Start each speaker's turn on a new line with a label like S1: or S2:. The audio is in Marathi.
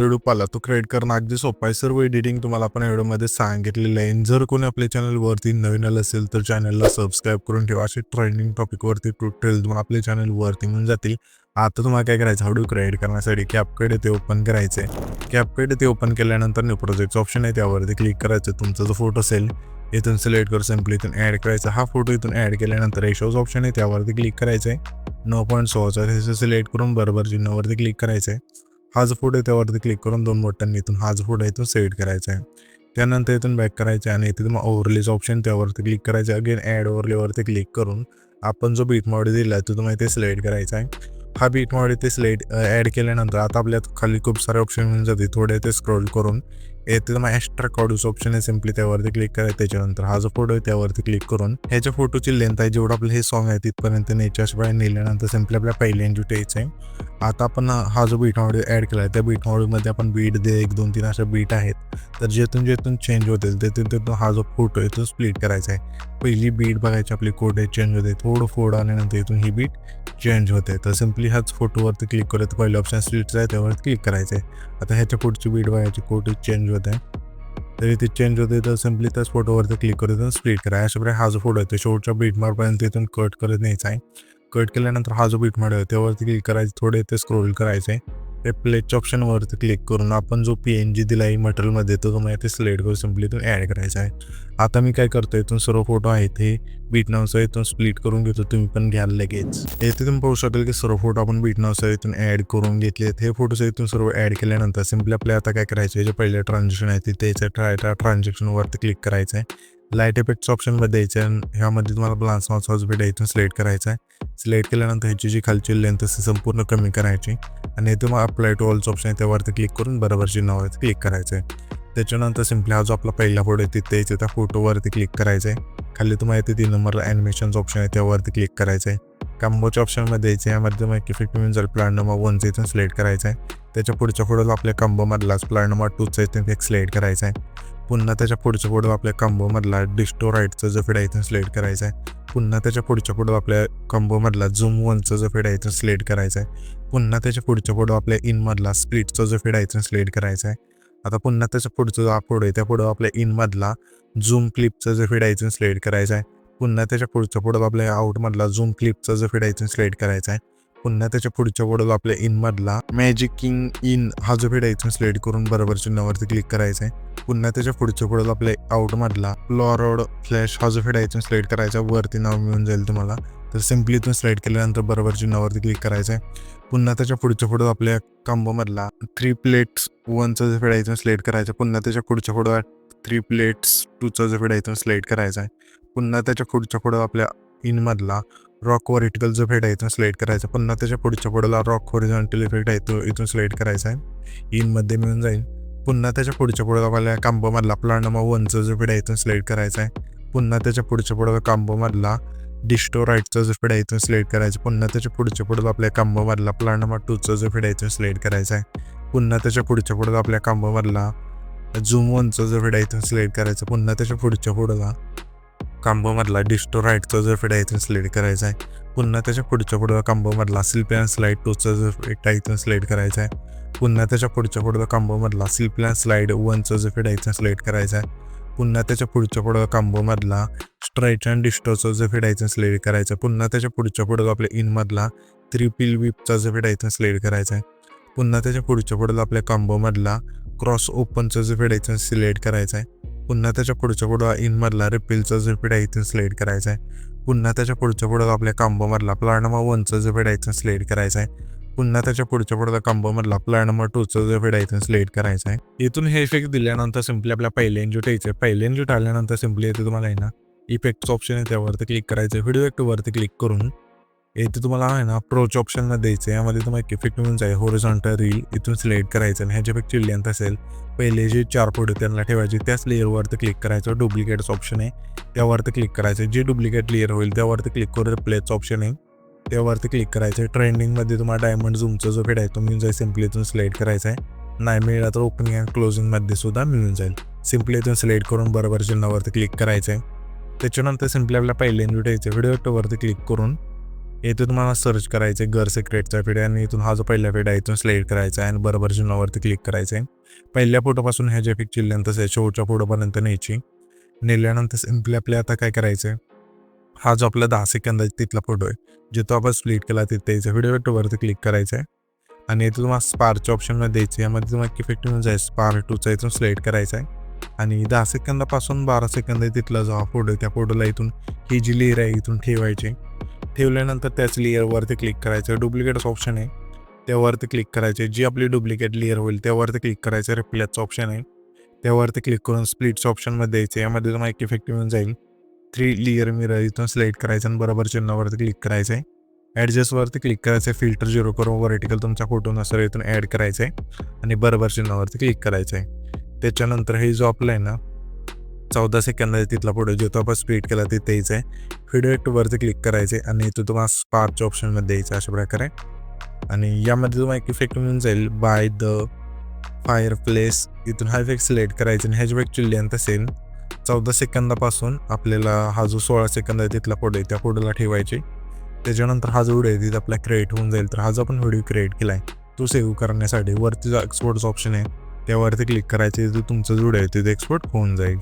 S1: एखादा व्हिडिओ पाहिला तो क्रिएट करणं अगदी सोपं आहे. सर्व एडिटिंग तुम्हाला आपण व्हिडिओमध्ये सांगितलेलं आहे. जर कोणी आपल्या चॅनलवरती नवीन आलं असेल तर चॅनलला सबस्क्राईब करून ठेवा. असे ट्रेंडिंग टॉपिकवरती ट्युटोरियल तुम्हाला आपल्या चॅनलवरती मिळून जातील. आता तुम्हाला काय करायचं, व्हिडिओ क्रिएट करण्यासाठी कॅपकट ते ओपन करायचं आहे. कॅपकट ते ओपन केल्यानंतर न्यू प्रोजेक्ट ऑप्शन आहे त्यावरती क्लिक करायचं. तुमचा जो फोटो असेल इथून सिलेक्ट करून सिम्पली इथून ॲड करायचा. हा फोटो इथून ॲड केल्यानंतर रेशोज ऑप्शन आहे त्यावरती क्लिक करायचं आहे. 9.16चा हे सिलेक्ट करून बरोबर चिन्हावरती क्लिक करायचं आहे. हा जो फोटो आहे त्यावरती क्लिक करून 2 बटन इथून हा जो फोटो इथून सिलेक्ट करायचा आहे. त्यानंतर इथून बॅक करायचं आहे आणि इथे तुम्हाला ओव्हरलेज ऑप्शन त्यावरती क्लिक करायचं आहे. अगेन ॲड ओव्हरलेवरती क्लिक करून आपण जो बीट मॉड दिला आहे तो तुम्हाला इथे सिलेक्ट करायचा आहे. हा बीट मॉड इथे सिलेक्ट ॲड केल्यानंतर आता आपल्यात खाली खूप सारे ऑप्शन मिळून जाते. थोडे ते स्क्रोल करून येथे तुम्हाला एक्स्ट्रा कॉड्यूस ऑप्शन आहे, सिम्पली त्यावरती क्लिक करायचं. त्याच्यानंतर हा जो फोटो आहे त्यावरती क्लिक करून ह्याच्या फोटोची लेंथ आहे जेवढं आपलं हे सॉन्ग आहे तिथपर्यंत न्यायच्या बाहेर नेल्यानंतर सिम्पली आपल्या पहिल्या एंजू यायचं आहे. आता आपण हा जो बीट मॉड ॲड केला आहे त्या बीट मॉडमध्ये आपण बीट दे 1 2 3 अशा बीट आहेत. तर जेथून चेंज होतील तिथून हा जो फोटो आहे तो स्प्लिट करायचा आहे. पहिली बीट बघायची आपली कोड चेंज होते, थोडं फोड आल्यानंतर इथून ही बीट चेंज होते. तर सिम्पली हाच फोटोवरती क्लिक करत पहिलं ऑप्शन स्प्लिटचं आहे त्यावरती क्लिक करायचं आहे. आता ह्याच्या पुढची बीट बघायची कोड चेंज होत आहे, तरी ते चेंज होते तर सिम्पली त्याच फोटोवरती क्लिक करत स्प्लिट करा. अशा प्रकारे हा जो फोटो आहे तो शेवटच्या बीट मार्कपर्यंत इथून कट करत न्यायचा आहे. कट केल्यानंतर हा जो बीट मार्क आहे त्यावरती क्लिक करायचं, थोडे ते स्क्रोल करायचं आहे. ते प्लेटच्या ऑप्शनवरती क्लिक करून आपण जो PNG दिला आहे मटेरियलमध्ये तो तुम्हाला इथे सिलेक्ट करून सिम्पली इथून ॲड करायचा आहे. आता मी काय करतो, इथून सर्व फोटो आहेत हे बीट नावचं इथून स्प्लिट करून घेतो. तुम्ही पण घ्याल लगेच. येथे तुम्ही पाहू शकाल की सर्व फोटो आपण बीट नावचं इथून ॲड करून घेतले. हे फोटोज इथून सर्व ॲड केल्यानंतर सिम्पली आपल्याला आता काय करायचं आहे, जे पहिले ट्रान्झॅक्शन आहे तिथे ट्रान्झॅक्शनवरती क्लिक करायचं आहे. लाईट इफेक्ट्स ऑप्शनमध्ये द्यायचं आहे. ह्यामध्ये तुम्हाला ब्लान्स नावचा जो बीट आहे इथून सिलेक्ट करायचा आहे. सिलेक्ट केल्यानंतर ह्याची जी खालची लेंथ असते संपूर्ण कमी करायची आणि इथे मग अप्लाय टू ऑल्स ऑप्शन आहे त्यावरती क्लिक करून बरोबर चिन्हावरती क्लिक करायचं आहे. त्याच्यानंतर सिम्पली हा जो आपला पहिला फोटो आहे तिथे यायचं त्या फोटोवरती क्लिक करायचं आहे. खाली तुम्हाला इथे 3 नंबरला ॲनिमेशन्स ऑप्शन आहे त्यावरती क्लिक करायचं आहे. कॅम्बोच्या ऑप्शनमध्ये द्यायचं आहे. यामध्ये तुम्हाला इफेक्ट मिळून जाईल प्लॅन नंबर 1चं इथून सिलेक्ट करायचं आहे. त्याच्या पुढच्या फोटोला आपल्या कॉम्बोमधलाच प्लॅन नंबर 2चं इथून सिलेक्ट करायचं आहे. पुन्हा त्याच्या पुढच्या फोटो आपल्या कॉम्बोमधला डिस्टो राईटचं जो फीड आहे इथून सिलेक्ट करायचं आहे. पुन्हा त्याच्या पुढच्या फोटो आपल्या कॉम्बोमधला झूम 1चं जो फीड आहे इथून सिलेक्ट करायचं आहे. पुन्हा त्याच्या पुढच्या फोटो आपल्या इनमधला स्प्लिटचं जो फीड आहे इथून सिलेक्ट करायचं आहे. आता पुन्हा त्याच्या पुढचा जो फोटो आहे त्या फोटो आपल्या इनमधला झूम क्लिपचं जो फीड आहे इथून सिलेक्ट करायचं आहे. पुन्हा त्याच्या पुढच्या फोटो आपल्या आउटमधला झूम क्लिपचं जो फीड आहे इथून सिलेक्ट करायचा आहे. पुन्हा त्याच्या पुढच्या फोटोला आपल्या इनमधला मॅजिक किंग इन हा जो फीड आहे इथून सिलेक्ट करून बरोबर चिन्हावरती क्लिक करायचं आहे. पुन्हा त्याच्या पुढच्या फोटोला आपल्या आउटमधला फ्लोरोड फ्लॅश हा जो फीड आहे इथून सिलेक्ट करायचा, वरती नाव मिळून जाईल तुम्हाला. तर सिम्पली इथून सिलेक्ट केल्यानंतर बरोबर चिन्हावरती क्लिक करायचं आहे. पुन्हा त्याच्या पुढच्या फोटो आपल्या कॉम्बोमधला 3 प्लेट्स 1चा जो फीड आहे इथून सिलेक्ट करायचा. पुन्हा त्याच्या पुढच्या फोटो 3 प्लेट्स 2चा जो फीड आहे इथून सिलेक्ट करायचा आहे. पुन्हा त्याच्या पुढच्या फोटो आपल्या इनमधला रॉक व्हर्टिकल जो फीड आहे इथून सिलेक्ट करायचा. पुन्हा त्याच्या पुढच्या फोटोला रॉक हॉरिझॉन्टल इफेक्ट आहे तो इथून सिलेक्ट करायचा आहे, इनमध्ये मिळून जाईल. पुन्हा त्याच्या पुढच्या फोटो आपल्या कॉम्बोमधला प्लॅन नंबर 1चा जो फीड आहे इथून सिलेक्ट करायचा आहे. पुन्हा त्याच्या पुढच्या फोटो कॉम्बोमधला डिस्टो राईटचा जो फीड आहे इथून सिलेक्ट करायचं. पुन्हा त्याच्या पुढच्या फोटो आपल्या कॉम्बोमधला प्लॅन नंबर 2चा जो फीड आहे इथून सिलेक्ट करायचा आहे. पुन्हा त्याच्या पुढच्या फोटो आपल्या कॉम्बोमधला झूम 1चा जो फीड आहे इथून सिलेक्ट करायचं. पुन्हा त्याच्या पुढच्या फोटोला कॉम्बोमधला डिस्टो राईटचा जो फीड आहे इथून सिलेक्ट करायचा आहे. पुन्हा त्याच्या पुढच्या फोटोला कॉम्बोमधला स्लिप अँड स्लाईड 2चा जो फीड आहे इथून सिलेक्ट करायचा आहे. पुन्हा त्याच्या पुढच्या फोटोला कॉम्बोमधला स्लिप अँड स्लाईड 1चा जो फीड आहे इथून सिलेक्ट करायचा आहे. पुन्हा त्याच्या पुढच्या फोटोला कॉम्बोमधला स्ट्रेच अँड डिस्टोचा जो फीड आहे इथून सिलेक्ट करायचा. पुन्हा त्याच्या पुढच्या फोटोला आपल्या इनमधला 3 पिल विपचा जो फीड आहे इथून सिलेक्ट करायचा आहे. पुन्हा त्याच्या पुढच्या फोटोला आपल्या कॉम्बोमधला क्रॉस ओपनचा जो फीड आहे इथून सिलेक्ट करायचा आहे. पुन्हा त्याच्या पुढच्या फोटो इनमधला रिपिलचा जो फीड आहे इथून सिलेक्ट करायचा आहे. पुन्हा त्याच्या पुढच्या फोटो आपल्या कॉम्बोमधला प्लॅन नंबर 1चा जो फीड आहे इथून सिलेक्ट करायचा आहे. पुन्हा त्याच्या पुढच्या फोटोला कॉम्बोमधला प्लॅन नंबर 2चा जो फीड आहे इथून सिलेक्ट करायचा आहे. इथून हे इफेक्ट दिल्यानंतर सिम्पली आपल्या पहिले एंजूट यायचे. पहिले एंजूट आल्यानंतर सिम्पली इथे तुम्हाला आहे ना इफेक्ट्स ऑप्शन आहे त्यावरती क्लिक करायचं. व्हिडिओ इफेक्टवरती क्लिक करून इथे तुम्हाला आहे ना अप्रोच ऑप्शनला द्यायचं आहे. यामध्ये तुम्हाला एक इफेक्ट मिळून जाईल हॉरिझॉन्टल रील इथून सिलेक्ट करायचं आणि ह्याच्या इफेक्टची लेंथ असेल पहिले जे 4 फोटो त्यांना ठेवायचे त्याच लेअरवरती क्लिक करायचं. डुप्लिकेट्स ऑप्शन आहे त्यावरती क्लिक करायचं. जे डुप्लिकेट लेअर होईल त्यावरती क्लिक करून रिप्लेस ऑप्शन आहे त्यावरती क्लिक करायचं. ट्रेंडिंगमध्ये तुम्हाला डायमंड झूमचा जो फीड आहे तो मिळून जाईल. सिम्पली इथून सिलेक्ट करायचा आहे. नाही मिळाला तर ओपनिंग अँड क्लोजिंगमध्ये सुद्धा मिळून जाईल. सिम्पली इथून सिलेक्ट करून बरोबर चिन्हावरती क्लिक करायचं आहे. त्याच्यानंतर सिम्पली आपल्या पहिले व्हिडिओ यायचे. व्हिडिओवरती क्लिक करून इथे तुम्हाला सर्च करायचं आहे घर सिक्रेटचा व्हिडिओ आणि इथून हा जो पहिला व्हिडिओ आहे इथून सिलेक्ट करायचा आहे आणि बरोबर चिन्हावरती क्लिक करायचं आहे. पहिल्या फोटोपासून ह्या जे पिक्चर लेंथ असेल शेवटच्या फोटोपर्यंत न्यायची. नेल्यानंतर सिम्पली आपल्या आता काय करायचं आहे, हा जो आपला 10 सेकंद आहे तिथला फोटो आहे जिथं आपण स्प्लिट केला तिथे यायचं व्हिडिओवरती क्लिक करायचं आहे आणि इथे तुम्हाला स्पारच्या ऑप्शनमध्ये द्यायचं यामध्ये तुम्हाला इफेक्टिव्ह जाईल स्पार 2चा इथून सिलेक्ट करायचा आहे आणि 10 सेकंदापासून 12 सेकंद आहे तिथला जो हा फोटो आहे त्या फोटोला इथून ही जी लेअर आहे इथून ठेवायची. ठेवल्यानंतर त्याच लेअरवरती क्लिक करायचं. डुप्लिकेट्स ऑप्शन आहे त्यावरती क्लिक करायचे. जी आपली डुप्लिकेट लेअर होईल त्यावरती क्लिक करायचं. रिप्लेसचं ऑप्शन आहे त्यावरती क्लिक करून स्प्लिटचं ऑप्शनमध्ये द्यायचं. यामध्ये तुम्हाला एक इफेक्टिव्ह येऊन जाईल. 3 लेअर मिरर इथून सिलेक्ट करायचं आणि बरोबर चिन्हावरती क्लिक करायचं आहे. ॲडजस्टवरती क्लिक करायचं आहे. फिल्टर 0 करून व्हर्टिकल तुमच्या फोटोनुसार इथून ॲड करायचं आहे आणि बरोबर चिन्हावरती क्लिक करायचं आहे. त्याच्यानंतर हे जो आपला आहे ना 14 सेकंद आहे तिथला फोटो जो आपण स्प्लिट केला तिथे यायचं आहे. व्हिडिओवरती क्लिक करायचे आणि इथं तुम्हाला स्पारच्या ऑप्शनमध्ये द्यायचं अशा प्रकारे आणि यामध्ये तुम्हाला एक इफेक्ट मिळून जाईल बाय द फायर प्लेस. इथून हा इफेक्ट सिलेक्ट करायचा आणि ह्याची इफेक्टची लेंथ असेल 14 सेकंदापासून आपल्याला हा जो 16 सेकंद आहे तिथला फोटो आहे त्या फोटोला ठेवायचे. त्याच्यानंतर हा जो व्हिडिओ आहे तिथे आपला क्रिएट होऊन जाईल. तर हा जो आपण व्हिडिओ क्रिएट केला आहे तो सेव्ह करण्यासाठी वरती जो एक्सपोर्टचा ऑप्शन आहे त्यावरती क्लिक करायचे. जो तुमचा व्हिडिओ आहे तिथे एक्सपोर्ट होऊन जाईल.